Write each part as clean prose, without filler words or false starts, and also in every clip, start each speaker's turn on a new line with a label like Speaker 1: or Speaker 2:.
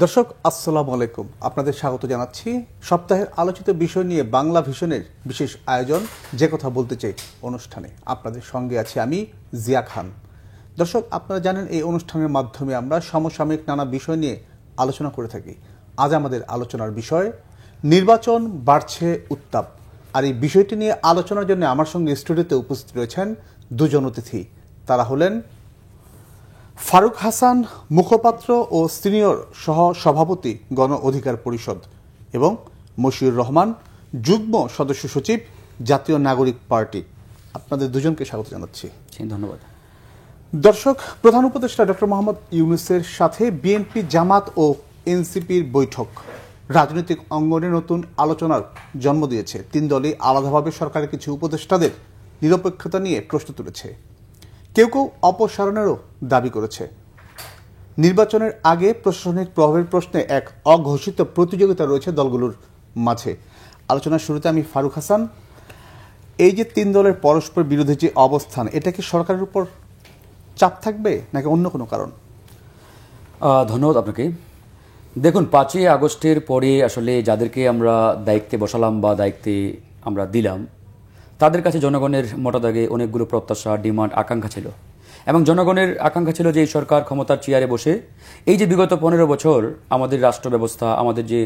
Speaker 1: দর্শক আসসালামু আলাইকুম, আপনাদের স্বাগত জানাচ্ছি সপ্তাহের আলোচিত বিষয় নিয়ে বাংলা ভিশনের বিশেষ আয়োজন যে কথা বলতে চাই অনুষ্ঠানে। আপনাদের সঙ্গে আছি আমি জিয়া খান। দর্শক, আপনারা জানেন এই অনুষ্ঠানের মাধ্যমে আমরা সমসাময়িক নানা বিষয় নিয়ে আলোচনা করে থাকি। আজ আমাদের আলোচনার বিষয় নির্বাচন, বাড়ছে উত্তাপ। আর এই বিষয়টি নিয়ে আলোচনার জন্য আমার সঙ্গে স্টুডিওতে উপস্থিত রয়েছেন দুজন অতিথি। তারা হলেন ফারুক হাসান, মুখপাত্র ও সিনিয়র সহ সভাপতি গণ অধিকার পরিষদ, এবং মশিউর রহমান, যুগ্ম সদস্য সচিব, জাতীয় নাগরিক পার্টি। আপনাদের দুজনকে স্বাগত জানাচ্ছি।
Speaker 2: ধন্যবাদ।
Speaker 1: দর্শক, প্রধান উপদেষ্টা ডক্টর মোহাম্মদ ইউনূসের সাথে বিএনপি, জামাত ও এনসিপির বৈঠক রাজনৈতিক অঙ্গনে নতুন আলোচনার জন্ম দিয়েছে। তিন দলই আলাদাভাবে সরকারের কিছু উপদেষ্টাদের নিরপেক্ষতা নিয়ে প্রশ্ন তুলেছে। কেউ কেউ অপসারণেরও দাবি করেছে। নির্বাচনের আগে প্রশাসনিক প্রভাবের প্রশ্নে এক অঘোষিত প্রতিযোগিতা রয়েছে দলগুলোর মাঝে। আলোচনার শুরুতে আমি ফারুক হাসান, এই যে তিন দলের পরস্পর বিরোধী যে অবস্থান, এটা কি সরকারের উপর চাপ থাকবে নাকি অন্য কোনো কারণ?
Speaker 2: ধন্যবাদ আপনাকে। দেখুন, 5ই আগস্টের পরে আসলে যাদেরকে আমরা দায়িত্বে বসালাম বা দায়িত্বে আমরা দিলাম, তাদের কাছে জনগণের মোটা দাগে অনেকগুলো প্রত্যাশা, ডিমান্ড, আকাঙ্ক্ষা ছিল। এবং জনগণের আকাঙ্ক্ষা ছিল যে এই সরকার ক্ষমতার চেয়ারে বসে এই যে বিগত 15 বছর আমাদের রাষ্ট্র ব্যবস্থা, আমাদের যে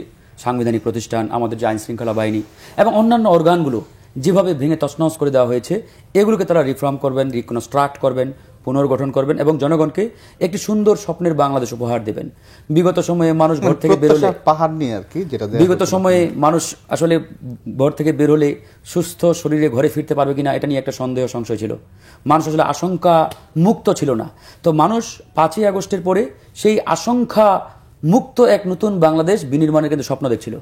Speaker 2: সাংবিধানিক প্রতিষ্ঠান, আমাদের যে আইন শৃঙ্খলা বাহিনী এবং অন্যান্য অর্গানগুলো যেভাবে ভেঙে তছনছ করে দেওয়া হয়েছে, এগুলোকে তারা রিফর্ম করবেন, রিকনস্ট্রাক্ট করবেন, পুনর্গঠন করবেন এবং জনগণকে একটি সুন্দর স্বপ্নের বাংলাদেশ উপহার দেবেন। বিগত সময়ে মানুষ ঘর থেকে বেরোলে
Speaker 1: পাহাড় নিয়ে আর কি, যেটা
Speaker 2: বিগত সময়ে মানুষ আসলে ঘর থেকে বের হলে সুস্থ শরীরে ঘরে ফিরতে পারবে কিনা, এটা নিয়ে একটা সন্দেহ সংশয় ছিল। মানুষ আসলে আশঙ্কা মুক্ত ছিল না। তো মানুষ 5ই আগস্টের পরে সেই আশঙ্কা মুক্ত এক নতুন বাংলাদেশ বিনির্মাণের কিন্তু স্বপ্ন দেখছিল।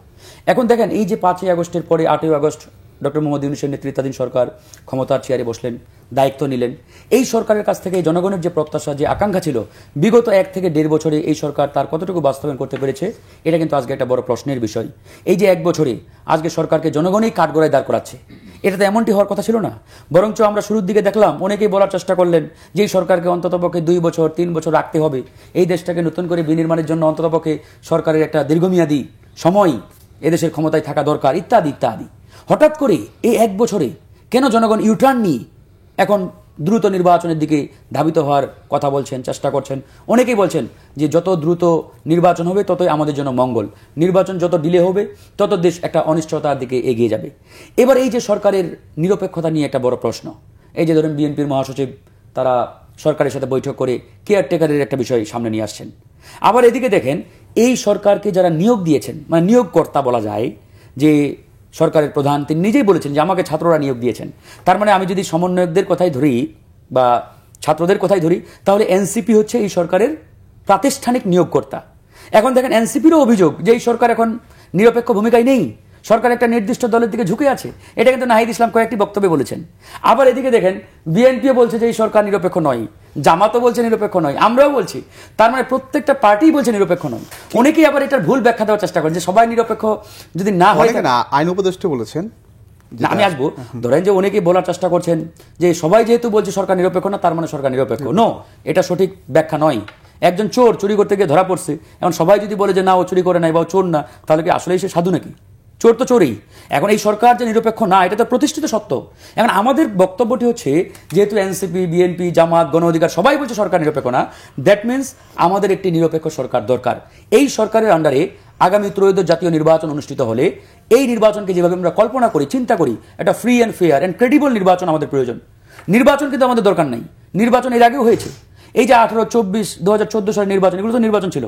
Speaker 2: এখন দেখেন, এই যে 5ই আগস্টের পরে 8ই আগস্ট ডক্টর মোহাম্মদ ইউনূসের নেতৃত্বাধীন সরকার ক্ষমতার চেয়ারে বসলেন, দায়িত্ব নিলেন। এই সরকারের কাছ থেকে জনগণের যে প্রত্যাশা, যে আকাঙ্ক্ষা ছিল, বিগত 1 থেকে 1.5 বছরে এই সরকার তার কতটুকু বাস্তবায়ন করতে পেরেছে, এটা কিন্তু আজকে একটা বড় প্রশ্নের বিষয়। এই যে 1 বছরে আজকে সরকারকে জনগণই কাঠগড়ায় দাঁড় করাচ্ছে, এটা তো এমনটি হওয়ার কথা ছিল না। বরঞ্চ আমরা শুরুর দিকে দেখলাম অনেকেই বলার চেষ্টা করলেন যে এই সরকারকে অন্ততপক্ষে 2 বছর 3 বছর রাখতে হবে, এই দেশটাকে নতুন করে বিনির্মাণের জন্য অন্ততপক্ষে সরকারের একটা দীর্ঘমেয়াদী সময় এদেশের ক্ষমতায় থাকা দরকার, ইত্যাদি ইত্যাদি। হঠাৎ করে এই 1 বছরে কেন জনগণ ইউটার্ন নিয়ে এখন দ্রুত নির্বাচনের দিকে ধাবিত হওয়ার কথা বলছেন, চেষ্টা করছেন? অনেকেই বলছেন যে যত দ্রুত নির্বাচন হবে ততই আমাদের জন্য মঙ্গল, নির্বাচন যত ডিলে হবে তত দেশ একটা অনিশ্চয়তার দিকে এগিয়ে যাবে। এবার এই যে সরকারের নিরপেক্ষতা নিয়ে একটা বড় প্রশ্ন, এই যে ধরেন বিএনপির মহাসচিব তারা সরকারের সাথে বৈঠক করে কেয়ারটেকারের একটা বিষয় সামনে নিয়ে আসছেন। আবার এদিকে দেখেন, এই সরকারকে যারা নিয়োগ দিয়েছেন, মানে নিয়োগকর্তা বলা যায়, যে সরকারের প্রধান, তিনি নিজেই বলেছেন যে আমাকে ছাত্ররা নিয়োগ দিয়েছেন। তার মানে আমি যদি সমন্বয়কদের কথাই ধরি বা ছাত্রদের কথাই ধরি, তাহলে এনসিপি হচ্ছে এই সরকারের প্রাতিষ্ঠানিক নিয়োগকর্তা। এখন দেখেন, এনসিপিরও অভিযোগ যে এই সরকার এখন নিরপেক্ষ ভূমিকায় নেই, সরকার একটা নির্দিষ্ট দলের দিকে ঝুঁকে আছে। এটা কিন্তু নাহিদ ইসলাম কয়েকটি বক্তব্যে বলেছেন। আবার এদিকে দেখেন, বিএনপিও বলছে যে এই সরকার নিরপেক্ষ নয়, জামাতও বলছে নিরপেক্ষ নয়, আমরাও বলছি। তার মানে প্রত্যেকটা পার্টি বলছে নিরপেক্ষ নয়। অনেকেই আবার এটার ভুল ব্যাখ্যা দেওয়ার চেষ্টা করেন যে সবাই নিরপেক্ষ যদি না হয়,
Speaker 1: আইন উপদেষ্টা বলেছেন।
Speaker 2: আমি আসবো, ধরেন যে অনেকেই বলার চেষ্টা করছেন যে সবাই যেহেতু বলছে সরকার নিরপেক্ষ না, তার মানে সরকার নিরপেক্ষ। নো, এটা সঠিক ব্যাখ্যা নয়। একজন চোর চুরি করতে গিয়ে ধরা পড়ছে, এখন সবাই যদি বলে যে না ও চুরি করে নাই বা ও চোর না, তাহলে কি আসলেই সে সাধু নাকি? চোর তো চোরই। এখন এই সরকার যে নিরপেক্ষ না, এটা তো প্রতিষ্ঠিত সত্য। এখন আমাদের বক্তব্যটি হচ্ছে, যেহেতু এনসিপি, বিএনপি, জামাত, গণ অধিকার সবাই বলছে সরকার নিরপেক্ষ না, দ্যাট মিনস আমাদের একটি নিরপেক্ষ সরকার দরকার। এই সরকারের আন্ডারে আগামী ত্রয়োদশ জাতীয় নির্বাচন অনুষ্ঠিত হলে এই নির্বাচনকে যেভাবে আমরা কল্পনা করি, চিন্তা করি, একটা free and fair and credible নির্বাচন আমাদের প্রয়োজন। নির্বাচন কিন্তু আমাদের দরকার নাই, নির্বাচন এর আগেও হয়েছে। এই যে 18, 24, 2014 সালের নির্বাচন, এগুলো তো নির্বাচন ছিল,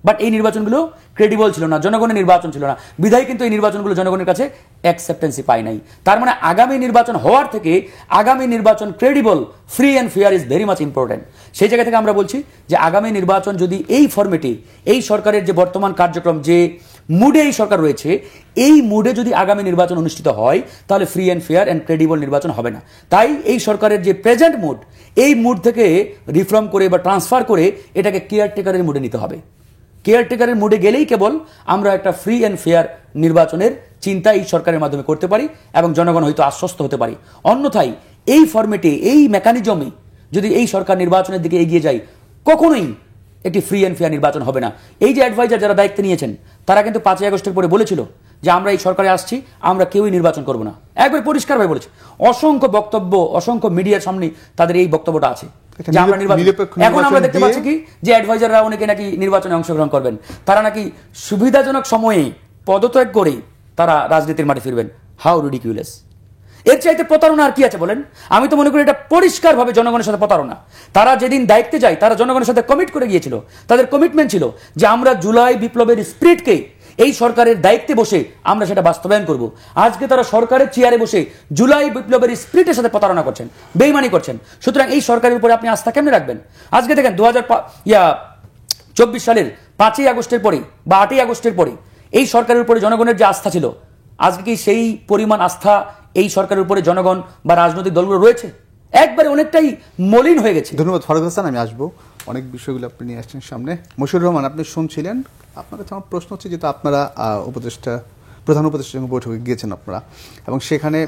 Speaker 2: বাট এই নির্বাচনগুলো ক্রেডিবল ছিল না, জনগণের নির্বাচন ছিল না, বিধায় কিন্তু এই নির্বাচনগুলো জনগণের কাছে অ্যাকসেপ্টেন্সি পায় নাই। তার মানে আগামী নির্বাচন হওয়ার থেকে আগামী নির্বাচন credible, free and fair is very much important. সেই জায়গা থেকে আমরা বলছি যে আগামী নির্বাচন যদি এই ফরম্যাটে, এই সরকারের যে বর্তমান কার্যক্রম, যে মুডে এই সরকার রয়েছে, এই মুডে যদি আগামী নির্বাচন অনুষ্ঠিত হয়, তাহলে free and fair and credible নির্বাচন হবে না। তাই এই সরকারের যে প্রেজেন্ট মুড, এই মুড থেকে রিফর্ম করে বা ট্রান্সফার করে এটাকে কেয়ারটেকারের মুডে নিতে হবে। কেয়ারটেকারের মুডে গেলেই কেবল আমরা একটা ফ্রি অ্যান্ড ফেয়ার নির্বাচনের চিন্তা এই সরকারের মাধ্যমে করতে পারি এবং জনগণ হয়তো আশ্বস্ত হতে পারি। অন্যথায় এই ফরম্যাটে, এই মেকানিজমে যদি এই সরকার নির্বাচনের দিকে এগিয়ে যায়, কখনোই একটি ফ্রি অ্যান্ড ফেয়ার নির্বাচন হবে না। এই যে অ্যাডভাইজার যারা দায়িত্ব নিয়েছেন তারা কিন্তু 5ই আগস্টের পরে বলেছিল যে আমরা এই সরকারে আসছি, আমরা কেউই নির্বাচন করব না, একবার পরিষ্কারভাবে বলেছে। অসংখ্য বক্তব্য, অসংখ্য মিডিয়ার সামনে তাদের এই বক্তব্যটা আছে যে আমরা নির্বাচন। এখন আমরা দেখতে পাচ্ছি কি যে অ্যাডভাইজাররা অনেকে নাকি নির্বাচনে অংশগ্রহণ করবেন, তারা নাকি সুবিধাজনক সময়ে পদত্যাগ করে তারা রাজনীতির মাঠে ফিরবেন। How ridiculous! এর চাইতে প্রতারণা আর কি আছে বলেন? আমি তো মনে করি এটা পরিষ্কারভাবে জনগণের সাথে প্রতারণা। তারা যেদিন দায়িত্বে যায় তারা জনগণের সাথে কমিট করে গিয়েছিল, তাদের কমিটমেন্ট ছিল যে আমরা জুলাই বিপ্লবের স্পিরিটকে এই সরকারের দায়িত্বে বসে আমরা সেটা বাস্তবায়ন করব। আজকে তারা সরকারের চেয়ারে বসে জুলাই বিপ্লবের স্পিরিটের সাথে প্রতারণা করছেন, বেইমানি করছেন। সুতরাং এই সরকারের উপরে আপনি আস্থা কেমনে রাখবেন? আজকে দেখেন 2024 সালের 5ই আগস্টের পরে বা 8ই আগস্টের পরে এই সরকারের উপরে জনগণের যে আস্থা ছিল, আজকে কি সেই পরিমাণ আস্থা এই সরকারের উপরে জনগণ বা রাজনৈতিক দলগুলো রয়েছে? একবারে অনেকটাই মলিন হয়ে গেছে।
Speaker 1: ধন্যবাদ ফারুক হাসান। আমি আসবো, অনেক বিষয়গুলো আপনি নিয়ে আসছেন সামনে। মশিউর রহমান, আপনি শুনছিলেন, আপনার কাছে আমার প্রশ্ন হচ্ছে, যেহেতু আপনারা প্রধান উপদেষ্টার সঙ্গে বৈঠকে গিয়েছেন আপনারা, এবং সেখানে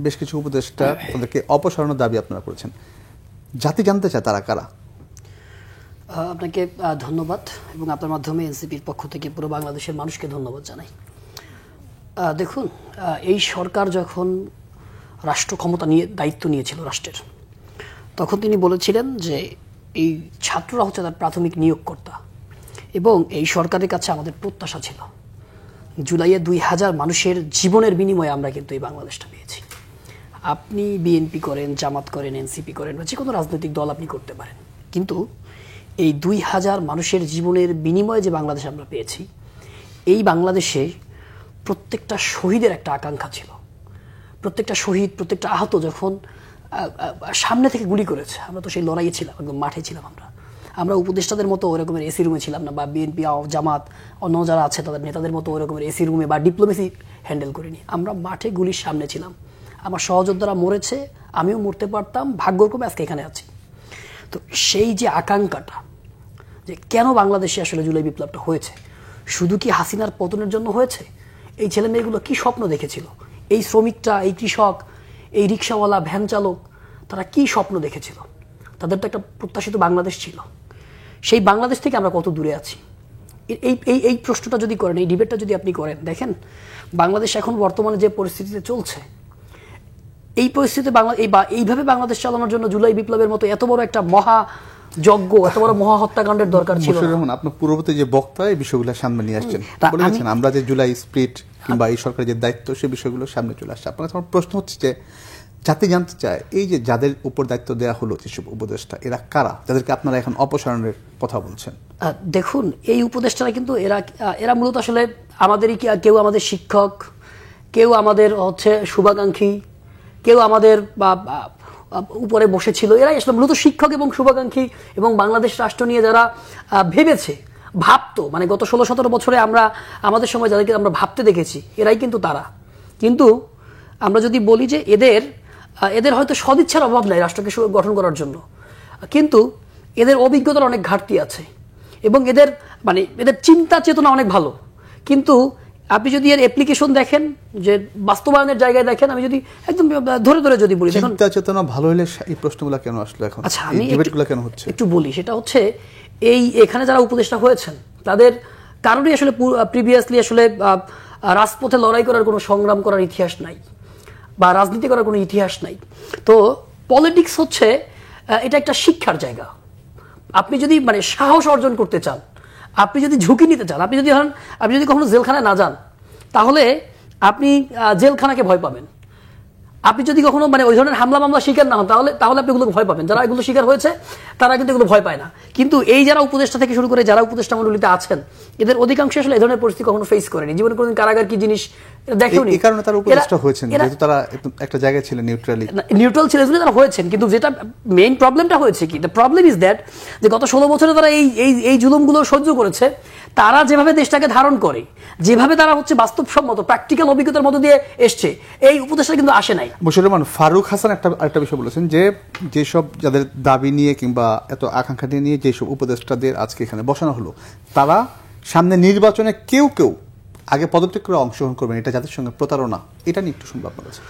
Speaker 1: বেশ কিছু উপদেষ্টা তাদেরকে অপসারণের দাবি আপনারা করেছেন, জাতি জানতে চায় তারা কারা?
Speaker 3: আপনাকে ধন্যবাদ, এবং আপনার মাধ্যমে এনসিপির পক্ষ থেকে পুরো বাংলাদেশের মানুষকে ধন্যবাদ জানাই। দেখুন, এই সরকার যখন রাষ্ট্র ক্ষমতা নিয়ে দায়িত্ব নিয়েছিল রাষ্ট্রের, তখন তিনি বলেছিলেন যে এই ছাত্ররা হচ্ছে তার প্রাথমিক নিয়োগকর্তা, এবং এই সরকারের কাছে আমাদের প্রত্যাশা ছিল জুলাইয়ে 2000 মানুষের জীবনের বিনিময়ে আমরা কিন্তু এই বাংলাদেশটা পেয়েছি। আপনি বিএনপি করেন, জামাত করেন, এনসিপি করেন, বা যে কোনো রাজনৈতিক দল আপনি করতে পারেন, কিন্তু এই 2000 মানুষের জীবনের বিনিময়ে যে বাংলাদেশ আমরা পেয়েছি, এই বাংলাদেশে প্রত্যেকটা শহীদের একটা আকাঙ্ক্ষা ছিল। প্রত্যেকটা শহীদ, প্রত্যেকটা আহত যখন সামনে থেকে গুলি করেছে, আমরা তো সেই লড়াইয়ে ছিলাম, একদম মাঠে ছিলাম। আমরা উপদেষ্টাদের মতো ওই রকমের এসি রুমে ছিলাম না, বা বিএনপি, জামাত, অন্য যারা আছে তাদের নেতাদের মতো ওই রকমের এসি রুমে বা ডিপ্লোমেসি হ্যান্ডেল করিনি। আমরা মাঠে গুলির সামনে ছিলাম। আমার সহযোদ্ধারা মরেছে, আমিও মরতে পারতাম, ভাগ্যক্রমে আজকে এখানে আছি। তো সেই যে আকাঙ্ক্ষাটা, যে কেন বাংলাদেশে আসলে জুলাই বিপ্লবটা হয়েছে, শুধু কি হাসিনার পতনের জন্য হয়েছে? এই ছেলে মেয়েগুলো কি স্বপ্ন দেখেছিল? এই শ্রমিকটা, এই কৃষক, এই রিক্সাওয়ালা, ভ্যান চালক, তারা কি স্বপ্ন দেখেছিল? তাদের তো একটা প্রত্যাশিত বাংলাদেশ ছিল। সেই বাংলাদেশ থেকে আমরা কত দূরে আছি? এই প্রশ্নটা যদি করেন, এই ডিবেটটা যদি আপনি করেন, দেখেন বাংলাদেশ এখন বর্তমানে যে পরিস্থিতিতে চলছে, এই পরিস্থিতিতে এইভাবে বাংলাদেশ চালানোর জন্য জুলাই বিপ্লবের মতো এত বড় একটা মহাযজ্ঞ, এত বড় মহা হত্যাকাণ্ডের দরকার ছিল।
Speaker 1: আপনার পূর্ববর্তী যে বক্তা এই বিষয়গুলো সামনে নিয়ে আসছেন, বলেছেন আমরা যে জুলাই স্পিরিট কিংবা এই সরকারের যে দায়িত্ব, সেই বিষয়গুলো সামনে চলে আসছে। আপনার আমার প্রশ্ন হচ্ছে যে জাতি জানতে চায়, এই যে যাদের উপর দায়িত্ব দেওয়া হলো যেসব উপদেষ্টা, এরা কারা, যাদেরকে আপনারা এখন অপসারণের কথা বলছেন?
Speaker 3: দেখুন, এই উপদেষ্টারা কিন্তু এরা মূলত আসলে আমাদেরই, কেউ আমাদের শিক্ষক, কেউ আমাদের হচ্ছে শুভাকাঙ্ক্ষী, কেউ আমাদের উপরে বসেছিল। এরাই আসলে মূলত শিক্ষক এবং শুভাকাঙ্ক্ষী, এবং বাংলাদেশ রাষ্ট্র নিয়ে যারা ভেবেছে, ভাবতো, মানে গত 16-17 বছরে আমরা আমাদের সময় যাদেরকে আমরা ভাবতে দেখেছি, এরাই কিন্তু তারা। কিন্তু আমরা যদি বলি যে এদের হয়তো সদিচ্ছার অভাব নাই রাষ্ট্রকে গঠন করার জন্য, কিন্তু এদের অভিজ্ঞতার অনেক ঘাটতি আছে, এবং এদের চিন্তা চেতনা অনেক ভালো। কিন্তু আপনি যদি এর অ্যাপ্লিকেশন দেখেন, যে বাস্তবায়নের জায়গায় দেখেন, আমি যদি একদম ধরে ধরে যদি বলি,
Speaker 1: চিন্তা চেতনা ভালো হলে এই প্রশ্নগুলো কেন আসলো এখন?
Speaker 3: আচ্ছা, আমি
Speaker 1: কেন হচ্ছে
Speaker 3: একটু বলি। সেটা হচ্ছে এখানে যারা উপদেষ্টা হয়েছেন তাদের কারণেই আসলে প্রিভিয়াসলি আসলে রাজপথে লড়াই করার কোনো সংগ্রাম করার ইতিহাস নাই, বা রাজনীতি করার কোনো ইতিহাস নাই। তো পলিটিক্স হচ্ছে এটা একটা শিক্ষার জায়গা। আপনি যদি সাহস অর্জন করতে চান, আপনি যদি ঝুঁকি নিতে চান, আপনি যদি কখনো জেলখানায় না যান, তাহলে আপনি জেলখানাকে ভয় পাবেন। আপনি যদি কখনো ওই ধরনের হামলা মামলা শিকার না হন, তাহলে আপনি এগুলো ভয় পাবেন। যারা এগুলো শিকার হয়েছে তারা কিন্তু এগুলো ভয় পায় না। কিন্তু এই যারা উপদেষ্টা থেকে শুরু করে যারা উপদেষ্টা মণ্ডলীতে আছেন, এদের অধিকাংশ আসলে এই ধরনের পরিস্থিতি কখনো ফেস করেনি, জীবনে কোনোদিন কারাগার কি জিনিস দেখেনি।
Speaker 1: এই কারণে তারা উপদেষ্টা হয়েছেন, যেহেতু তারা একটা জায়গায় ছিলেন,
Speaker 3: নিউট্রাল ছিলেন, তারা হয়েছেন। কিন্তু যেটা মেইন প্রবলেমটা হয়েছে কি, দ্য প্রবলেম ইজ দ্যাট, যে গত 16 বছরে তারা এই জুলুমগুলো সহ্য করেছে। তারা যেভাবে দেশটাকে ধারণ করে, যেভাবে তারা হচ্ছে বাস্তবসম্মত প্র্যাকটিক্যাল অভিজ্ঞতার মধ্যে দিয়ে এসছে, এই উপদেশটা কিন্তু আসে নাই।
Speaker 1: মুশাররহমান, ফারুক হাসান একটা বিষয় বলেছেন, যে যেসব যাদের দাবি নিয়ে কিংবা এত আকাঙ্ক্ষা নিয়ে যেসব উপদেষ্টাদের আজকে এখানে বসানো হলো, তারা সামনে নির্বাচনে কেউ আগে পদত্যাগ করে অংশগ্রহণ করবেন, এটা যাদের সঙ্গে প্রতারণা, এটা নিয়ে একটু শুনবো আপনার কাছে।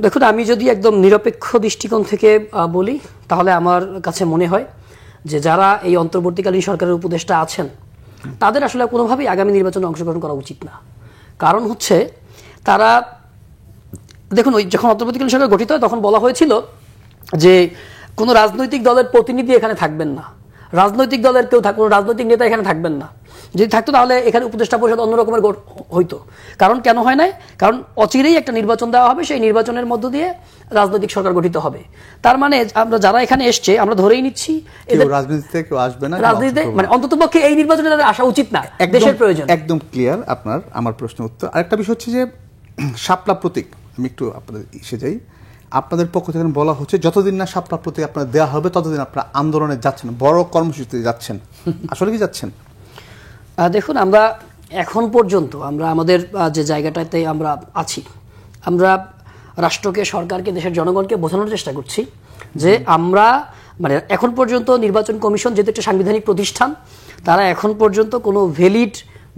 Speaker 3: দেখুন, আমি যদি একদম নিরপেক্ষ দৃষ্টিকোণ থেকে বলি, তাহলে আমার কাছে মনে হয় যে যারা এই অন্তর্বর্তীকালীন সরকারের উপদেষ্টা আছেন তাদের আসলে কোনোভাবেই আগামী নির্বাচনে অংশগ্রহণ করা উচিত না। কারণ হচ্ছে তারা দেখুন, ওই যখন অন্তর্বর্তীকালীন সরকার গঠিত হয় তখন বলা হয়েছিল যে কোনো রাজনৈতিক দলের প্রতিনিধি এখানে থাকবেন না, রাজনৈতিক দলের কেউ কোনো রাজনৈতিক নেতা এখানে থাকবেন না। যদি থাকতো তাহলে এখানে উপদেষ্টা পরিষদ অন্যরকমের হইতো। কারণ কেন হয় নাই? কারণ অচিরেই একটা নির্বাচন দেওয়া হবে, সেই নির্বাচনের মধ্য দিয়ে রাজনৈতিক সরকার গঠিত হবে। তার মানে আমরা যারা এখানে এসছে আমরা ধরেই নিচ্ছি
Speaker 1: রাজনীতিতে কেউ আসবে না,
Speaker 3: রাজনীতিতে মানে অন্ততপক্ষে এই নির্বাচনে তাদের আসা উচিত না, দেশের প্রয়োজন।
Speaker 1: একদম ক্লিয়ার আমার প্রশ্নের উত্তর। আরেকটা বিষয় হচ্ছে যে শাপলা প্রতীক, আমি একটু আপনাদের এসে যাই। আপনাদের পক্ষ থেকে বলা হচ্ছে যতদিন না শাপলা প্রতীক আপনার দেওয়া হবে ততদিন আপনারা আন্দোলনে যাচ্ছেন, বড় কর্মসূচিতে যাচ্ছেন। আসলে কি যাচ্ছেন?
Speaker 3: দেখুন, আমরা এখন পর্যন্ত আমরা আমাদের যে জায়গাটাতে আমরা আছি, আমরা রাষ্ট্রকে, সরকারকে, দেশের জনগণকে বোঝানোর চেষ্টা করছি যে আমরা মানে এখন পর্যন্ত নির্বাচন কমিশন যেহেতু একটা সাংবিধানিক প্রতিষ্ঠান, তারা এখন পর্যন্ত কোনো ভ্যালিড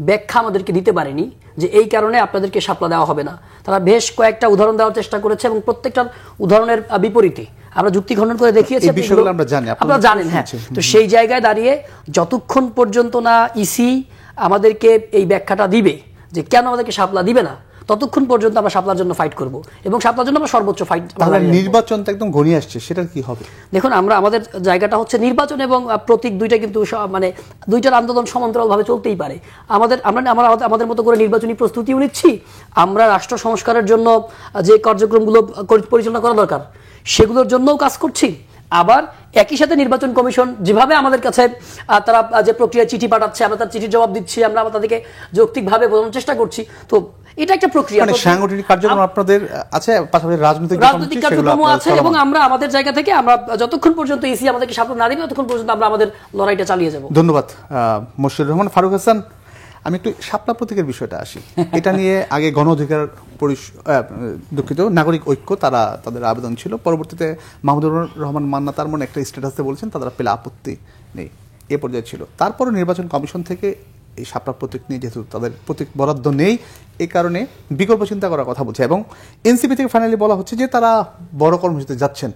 Speaker 3: ব্যাখ্যা আমাদেরকে দিতে পারেনি যে এই কারণে আপনাদেরকে শাপলা দেওয়া হবে না। তারা বেশ কয়েকটা উদাহরণ দেওয়ার চেষ্টা করেছে এবং প্রত্যেকটার উদাহরণের বিপরীতে আমরা যুক্তি খণ্ডন করে দেখিয়েছি। আপনারা জানেন, হ্যাঁ। তো সেই জায়গায় দাঁড়িয়ে যতক্ষণ পর্যন্ত না ইসি আমাদেরকে এই ব্যাখ্যাটা দিবে যে কেন আমাদেরকে শাপলা দিবে না, ততক্ষণ পর্যন্ত আমরা শাপলার জন্য ফাইট করব এবং শাপলার জন্য আমরা সর্বোচ্চ ফাইট।
Speaker 1: নির্বাচন তো একদম ঘনিয়ে আসছে, সেটা কি হবে?
Speaker 3: দেখুন, আমাদের জায়গাটা হচ্ছে নির্বাচন এবং প্রতীক দুইটা কিন্তু মানে দুইটার আন্দোলন সমান্তরালভাবে চলতেই পারে। আমাদের মতো করে নির্বাচনী প্রস্তুতিও নিচ্ছি, আমরা রাষ্ট্র সংস্কারের জন্য যে কার্যক্রমগুলো পরিচালনা করা দরকার সেগুলোর জন্যও কাজ করছি। আবার একই সাথে নির্বাচন কমিশন যেভাবে আমাদের কাছে তারা যে প্রক্রিয়া চিঠি পাঠাচ্ছে, আমরা তার চিঠির জবাব দিচ্ছি, আমরা তাদেরকে যৌক্তিকভাবে বোঝানোর চেষ্টা করছি। তো এটা একটা প্রক্রিয়া,
Speaker 1: মানে সাংগঠনিক কার্যক্রম আপনাদের আছে, পাশাপাশি রাজনৈতিক
Speaker 3: কার্যক্রম আছে এবং আমরা আমাদের জায়গা থেকে আমরা যতক্ষণ পর্যন্ত ইসি আমাদেরকে শাপলা না দিবে ততক্ষণ পর্যন্ত আমরা আমাদের লড়াইটা চালিয়ে যাব।
Speaker 1: ধন্যবাদ মোর্শেদুর রহমান। ফারুক হাসান, আমি একটু শাপলা প্রতীকের বিষয়টা আসি। এটা নিয়ে আগে গণ অধিকার নাগরিক ঐক্য তারা তাদের আবেদন ছিল, পরবর্তীতে মাহমুদুর রহমান মান্না তার মনে একটা স্ট্যাটাসে বলেছেন তাদের পেলে আপত্তি নেই, এ পর্যায়ে ছিল। তারপরে নির্বাচন কমিশন থেকে এই শাপলা প্রতীক নিয়ে যেহেতু তাদের প্রতীক বরাদ্দ নেই, এই কারণে বিকল্প চিন্তা করার কথা বলছে এবং এনসিপি থেকে ফাইনালি বলা হচ্ছে যে তারা বড় কর্মসূচিতে যাচ্ছেন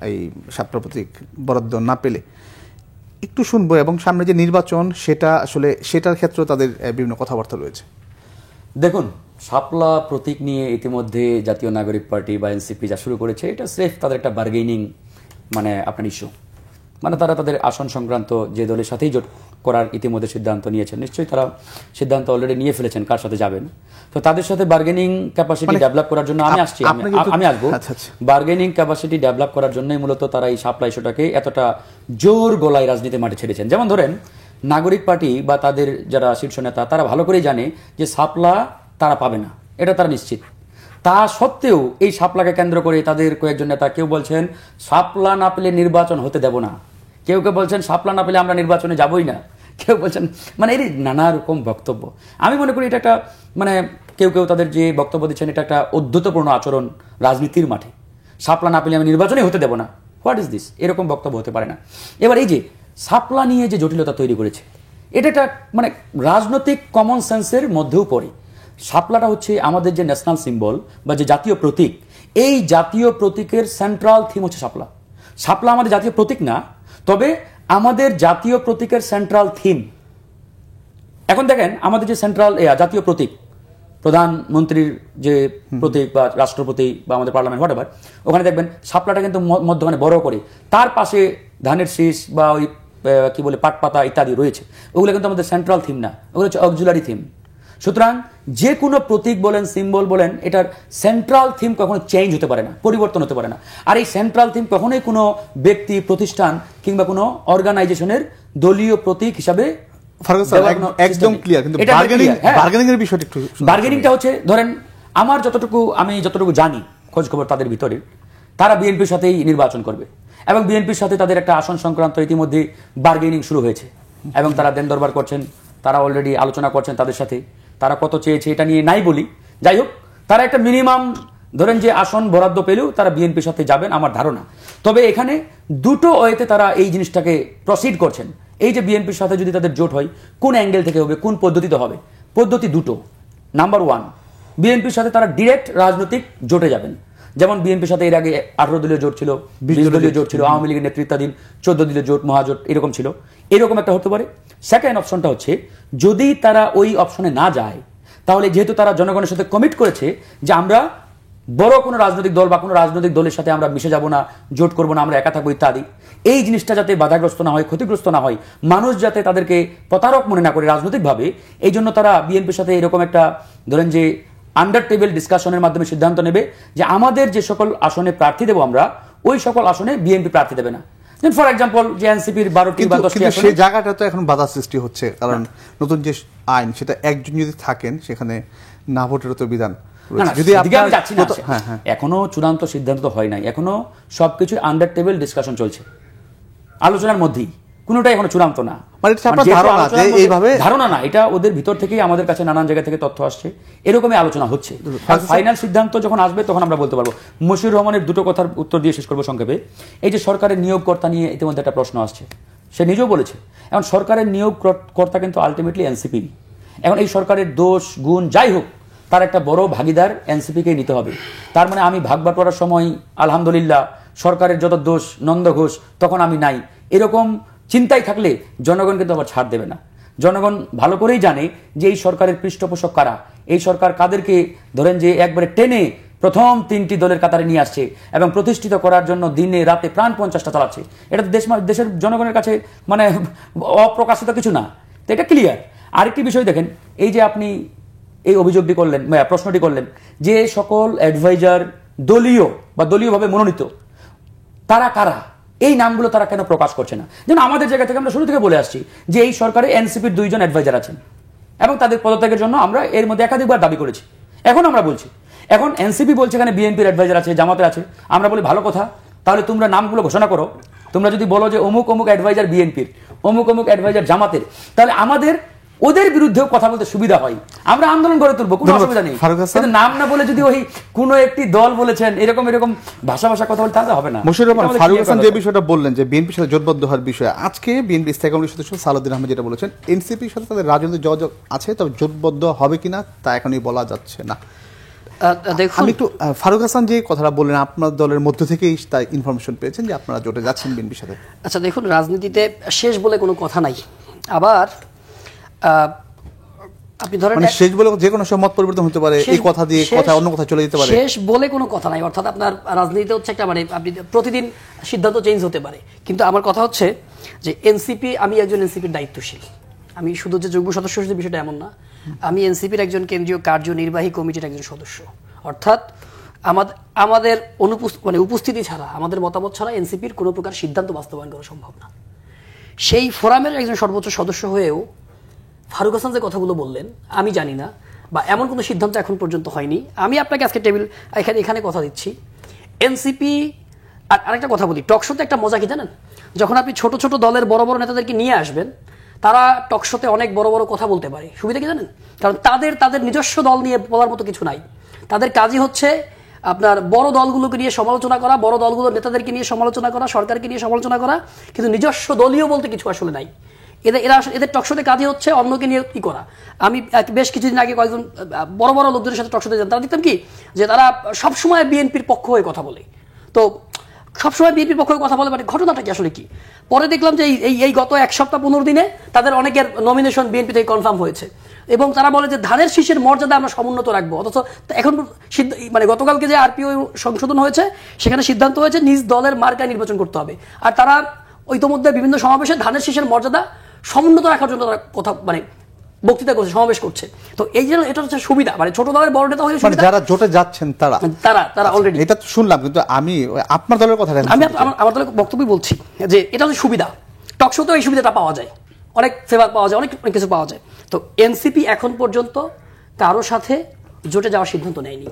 Speaker 1: এই শাপলা প্রতীক বরাদ্দ না পেলে। একটু শুনবো এবং সামনে যে নির্বাচন সেটা আসলে সেটার ক্ষেত্রেও তাদের বিভিন্ন কথাবার্তা রয়েছে।
Speaker 2: দেখুন, শাপলা প্রতীক নিয়ে ইতিমধ্যে জাতীয় নাগরিক পার্টি বা এনসিপি যা শুরু করেছে এটা স্রেফ তাদের একটা বার্গেনিং মানে আপনার ইস্যু, মানে তারা তাদের আসন সংক্রান্ত যে দলের সাথেই জোট করার ইতিমধ্যে সিদ্ধান্ত নিয়েছেন, নিশ্চয়ই তারা সিদ্ধান্ত অলরেডি নিয়ে ফেলেছেন কার সাথে যাবেন। তো তাদের সাথে বার্গেনিং ক্যাপাসিটি ডেভেলপ করার জন্য আমি আসবো। বার্গেনিং ক্যাপাসিটি ডেভেলপ করার জন্যই মূলত তারা এই শাপলা ইস্যুটাকে এতটা জোর গলায় রাজনীতি মাঠে ছেড়েছেন। যেমন ধরেন, নাগরিক পার্টি বা তাদের যারা শীর্ষ নেতা তারা ভালো করেই জানে যে শাপলা তারা পাবে না, এটা তারা নিশ্চিত। তা সত্ত্বেও এই শাপলাকে কেন্দ্র করে তাদের কয়েকজন নেতা কেউ বলছেন শাপলা না পেলে নির্বাচন হতে দেব না, কেউ কেউ বলছেন শাপলা না পেলে আমরা নির্বাচনে যাবই না, কেউ বলছেন মানে এর নানা রকম বক্তব্য। আমি মনে করি এটা একটা মানে কেউ কেউ তাদের যে বক্তব্য দিচ্ছেন এটা একটা অধ্যতপূর্ণ আচরণ রাজনীতির মাঠে। শাপলা না পেলে আমি নির্বাচনে হতে দেব না, হোয়াট ইজ দিস? এরকম বক্তব্য হতে পারে না। এবার এই যে শাপলা নিয়ে যে জটিলতা তৈরি করেছে এটা একটা মানে রাজনৈতিক কমন সেন্সের মধ্যেও পড়ে। শাপলাটা হচ্ছে আমাদের যে ন্যাশনাল সিম্বল বা যে জাতীয় প্রতীক, এই জাতীয় প্রতীকের সেন্ট্রাল থিম হচ্ছে শাপলা। শাপলা আমাদের জাতীয় প্রতীক না, তবে আমাদের জাতীয় প্রতীকের সেন্ট্রাল থিম। এখন দেখেন আমাদের যে সেন্ট্রাল জাতীয় প্রতীক, প্রধানমন্ত্রীর যে প্রতীক বা রাষ্ট্রপতি বা আমাদের পার্লামেন্ট হোয়াটএভার, ওখানে দেখবেন শাপলাটা কিন্তু মধ্যখানে বড় করে, তার পাশে ধানের শীষ বা ওই কি বলে পাট পাতা ইত্যাদি রয়েছে, ওগুলো কিন্তু আমাদের সেন্ট্রাল থিম না, ওগুলো হচ্ছে অক্সিলারি থিম। সুতরাং যে কোনো প্রতীক বলেন, সিম্বল বলেন, এটার সেন্ট্রাল থিম কখনো চেঞ্জ হতে পারে না, পরিবর্তন হতে পারে না। আর এই সেন্ট্রাল থিম কখনোই কোনো ব্যক্তি, প্রতিষ্ঠান কিংবা কোনো অর্গানাইজেশনের দলীয় প্রতীক হিসাবে
Speaker 1: একদম ক্লিয়ার। কিন্তু বার্গেনিং এর বিষয়টা একটু,
Speaker 2: বার্গেনিংটা হচ্ছে ধরেন আমি যতটুকু জানি খোঁজ খবর তাদের ভিতরে, তারা বিএনপির সাথেই নির্বাচন করবে এবং বিএনপির সাথে তাদের একটা আসন সংক্রান্ত ইতিমধ্যে বার্গেনিং শুরু হয়েছে এবং তারা দেন দরবার করছেন, তারা অলরেডি আলোচনা করছেন তাদের সাথে, তারা কত চেয়েছে এটা নিয়ে নাই বলি, যাই হোক তারা একটা মিনিমাম ধরেন যে আসন বরাদ্দ পেলেও তারা বিএনপির সাথে যাবেন আমার ধারণা। তবে এখানে দুটো ওয়েতে তারা এই জিনিসটাকে প্রসিড করছেন। এই যে বিএনপির সাথে যদি তাদের জোট হয় কোন অ্যাঙ্গেল থেকে হবে, কোন পদ্ধতিতে হবে, পদ্ধতি দুটো। নাম্বার ওয়ান, বিএনপির সাথে তারা ডিরেক্ট রাজনৈতিক জোটে যাবেন, যেমন বিএনপির সাথে এর আগে 18 দলীয় জোট ছিল, 20 দলীয় জোট ছিল, আওয়ামী লীগের নেতৃত্বাধীন 14 দলীয় জোট, মহাজোট এরকম ছিল। এরকম একটা হতে পারে। সেকেন্ড অপশনটা হচ্ছে যদি তারা ওই অপশনে না যায়, তাহলে যেহেতু তারা জনগণের সাথে কমিট করেছে যে আমরা বড় কোনো রাজনৈতিক দল বা কোনো রাজনৈতিক দলের সাথে আমরা মিশে যাব না, জোট করবো না, আমরা একা থাকবো ইত্যাদি, এই জিনিসটা যাতে বাধাগ্রস্ত না হয়, ক্ষতিগ্রস্ত না হয়, মানুষ যাতে তাদেরকে প্রতারক মনে না করে রাজনৈতিকভাবে, এই জন্য তারা বিএনপির সাথে এরকম একটা ধরেন যে আন্ডার টেবিল ডিসকাশনের মাধ্যমে সিদ্ধান্ত নেবে যে আমাদের যে সকল আসনে প্রার্থী দেবো আমরা, ওই সকল আসনে বিএনপি প্রার্থী দেবে না। ফর এক্সাম্পল যে এনসিপির 12টি বা 10টি আসনে,
Speaker 1: সেই জায়গাটা তো এখন বাধা সৃষ্টি হচ্ছে, কারণ নতুন যে আইন সেটা একজন যদি থাকেন সেখানে না ভোটেরও তো বিধান।
Speaker 2: এখনো চূড়ান্ত সিদ্ধান্ত তো হয় নাই, এখনো সবকিছু আন্ডার টেবিল ডিসকাশন চলছে, আলোচনার মধ্যেই, কোনোটাই এখনো চূড়ান্ত না। ধারণা না, এটা ওদের ভিতর থেকেই আমাদের কাছে নানান জায়গা থেকে তথ্য আসছে, এরকমই আলোচনা হচ্ছে। ফাইনাল সিদ্ধান্ত যখন আসবে তখন আমরা বলতে পারবো। মশিউর রহমানের দুটো কথার উত্তর দিয়ে শেষ করবো সংক্ষেপে। এই যে সরকারের নিয়োগকর্তা নিয়ে ইতিমধ্যে একটা প্রশ্ন আসছে, সে নিজেও বলেছে এখন সরকারের নিয়োগকর্তা কিন্তু আলটিমেটলি এনসিপি। এখন এই সরকারের দোষ গুণ যাই হোক, তার একটা বড় ভাগিদার এনসিপিকে নিতে হবে। তার মানে আমি ভাগ বাটোয়ারার সময় আলহামদুলিল্লাহ সরকারের যত দোষ নন্দ ঘোষ, তখন আমি নাই, এরকম চিন্তায় থাকলে জনগণ কিন্তু আবার ছাড় দেবে না। জনগণ ভালো করেই জানে যে এই সরকারের পৃষ্ঠপোষক কারা, এই সরকার কাদেরকে ধরেন যে একবারে টেনে প্রথম 3টি দলের কাতারে নিয়ে আসছে এবং প্রতিষ্ঠিত করার জন্য দিনে রাতে প্রাণপণ চেষ্টা চালাচ্ছে। এটা দেশের জনগণের কাছে মানে অপ্রকাশিত কিছু না, তো এটা ক্লিয়ার। আরেকটি বিষয় দেখেন, এই যে আপনি এই অভিযোগটি করলেন, প্রশ্নটি করলেন যে সকল অ্যাডভাইজার দলীয় বা দলীয়ভাবে মনোনীত, তারা কারা, এই নামগুলো তারা কেন প্রকাশ করছে না? যেমন আমাদের জায়গা থেকে আমরা শুরু থেকে বলে আসছি যে এই সরকারে এনসিপির 2 জন অ্যাডভাইজার আছেন এবং তাদের পদত্যাগের জন্য আমরা এর মধ্যে একাধিকবার দাবি করেছি। এখন আমরা বলছি, এখন এনসিপি বলছে এখানে বিএনপির অ্যাডভাইজার আছে, জামাতে আছে। আমরা বলি ভালো কথা, তাহলে তোমরা নামগুলো ঘোষণা করো। তোমরা যদি বলো যে অমুক অমুক অ্যাডভাইজার বিএনপির, অমুক অমুক অ্যাডভাইজার জামাতের, তাহলে আমাদের ওদের বিরুদ্ধেও কথা বলতে সুবিধা হয়, আমরা আন্দোলন গড়ে তুলবো, কোনো অসুবিধা নেই। কিন্তু নাম না বলে যদি ওই কোনো একটি দল বলেছেন এরকম ভাষা কথা বলতে হবে না।
Speaker 1: মশিউর রহমান, ফারুক হাসান যে বিষয়টা বললেন যে বিএনপির সাথে জোটবদ্ধ হওয়ার বিষয়ে, আজকে বিএনপি স্থায়ী কমিটির সদস্য সালাউদ্দিন আহমেদ যেটা বলেছেন, এনসিপির সাথে তাদের রাজনৈতিক যোগাযোগ আছে, তবে জোটবদ্ধ হবে কিনা তা এখনই বলা যাচ্ছে না। আমি একটু ফারুক হাসান যে কথাটা বললেন, আপনার দলের মধ্য থেকেই তাই ইনফরমেশন পেয়েছেন যে আপনারা জোটে যাচ্ছেন বিএনপির সাথে।
Speaker 3: আচ্ছা দেখুন, রাজনীতিতে শেষ বলে কোনো কথা নাই। আবার আপনি ধরেন
Speaker 1: শেষ বলে যে কোনো সময় মত পরিবর্তন হতে পারে, এই কথা দিয়ে কথা অন্য কথা চলে যেতে পারে।
Speaker 3: শেষ বলে কোনো কথা নাই, অর্থাৎ আপনার রাজনীতিতে হচ্ছে একটা মানে আপনি প্রতিদিন সিদ্ধান্ত চেঞ্জ হতে পারে। কিন্তু আমার কথা হচ্ছে যে এনসিপি, আমি একজন এনসিপির দায়িত্বশীল, আমি শুধু যে যুগ্ম সদস্য হিসেবে বিষয়টা এমন না, আমি এনসিপির একজন কেন্দ্রীয় কার্যনির্বাহী কমিটির একজন সদস্য। অর্থাৎ আমাদের উপস্থিতি ছাড়া, আমাদের মতামত ছাড়া এনসিপির কোনো প্রকার সিদ্ধান্ত বাস্তবায়ন করা সম্ভব না। সেই ফোরামের একজন সর্বোচ্চ সদস্য হয়েও ফারুক হাসান যে কথাগুলো বললেন, আমি জানি না বা এমন কোনো সিদ্ধান্ত এখন পর্যন্ত হয়নি। আমি আপনাকে আজকে এখানে কথা দিচ্ছি, এনসিপি। আর আরেকটা কথা বলি, টকশোতে একটা মজা কি জানেন, যখন আপনি ছোট ছোট দলের বড় বড় নেতাদেরকে নিয়ে আসবেন, তারা টকশোতে অনেক বড় বড় কথা বলতে পারে। সুবিধা কি জানেন? কারণ তাদের নিজস্ব দল নিয়ে বলার মতো কিছু নাই। তাদের কাজই হচ্ছে আপনার বড় দলগুলোকে নিয়ে সমালোচনা করা, বড় দলগুলোর নেতাদেরকে নিয়ে সমালোচনা করা, সরকারকে নিয়ে সমালোচনা করা, কিন্তু নিজস্ব দলীয় বলতে কিছু আসলে নাই। এদের টকশোতে কাজই হচ্ছে অন্যকে নিয়ে কি করা। আমি বেশ কিছুদিন আগে কয়েকজন বড় বড় লোকদের সাথে টকশোতে যেতাম, তারা দেখতাম কি যে তারা সবসময় বিএনপির পক্ষ হয়ে কথা বলে। তো সবসময় বিএনপির পক্ষ হয়ে কথা বলে, মানে ঘটনাটা কি আসলে কি? পরে দেখলাম যে এই গত 1 সপ্তাহ 15 দিনে তাদের অনেকের নমিনেশন বিএনপি থেকে কনফার্ম হয়েছে এবং তারা বলে যে ধানের শীষের মর্যাদা আমরা সমুন্নত রাখবো। অথচ এখন মানে গতকালকে যে আরপিও সংশোধন হয়েছে, সেখানে সিদ্ধান্ত হয়েছে নিজ দলের মার্কায় নির্বাচন করতে হবে। আর তারা ইতোমধ্যে বিভিন্ন সমাবেশে ধানের শীষের মর্যাদা সমুন্নত রাখার জন্য তারা কথা মানে বক্তৃতা করছে, সমাবেশ করছে। তো এই জন্য এটা হচ্ছে সুবিধা, মানে ছোট দলের বড় নেতা হয়ে
Speaker 1: যারা জোটে যাচ্ছেন তারা অলরেডি এটা তো শুনলাম, কিন্তু আমি আপনার দলের কথা
Speaker 3: আমি আমার দলের বক্তব্য বলছি যে এটা হচ্ছে সুবিধা। টকশোতেও এই সুবিধাটা পাওয়া যায়, অনেক ফেভার পাওয়া যায়, অনেক কিছু পাওয়া যায়। তো এনসিপি এখন পর্যন্ত কারো সাথে জোটে যাওয়ার সিদ্ধান্ত নেয়নি,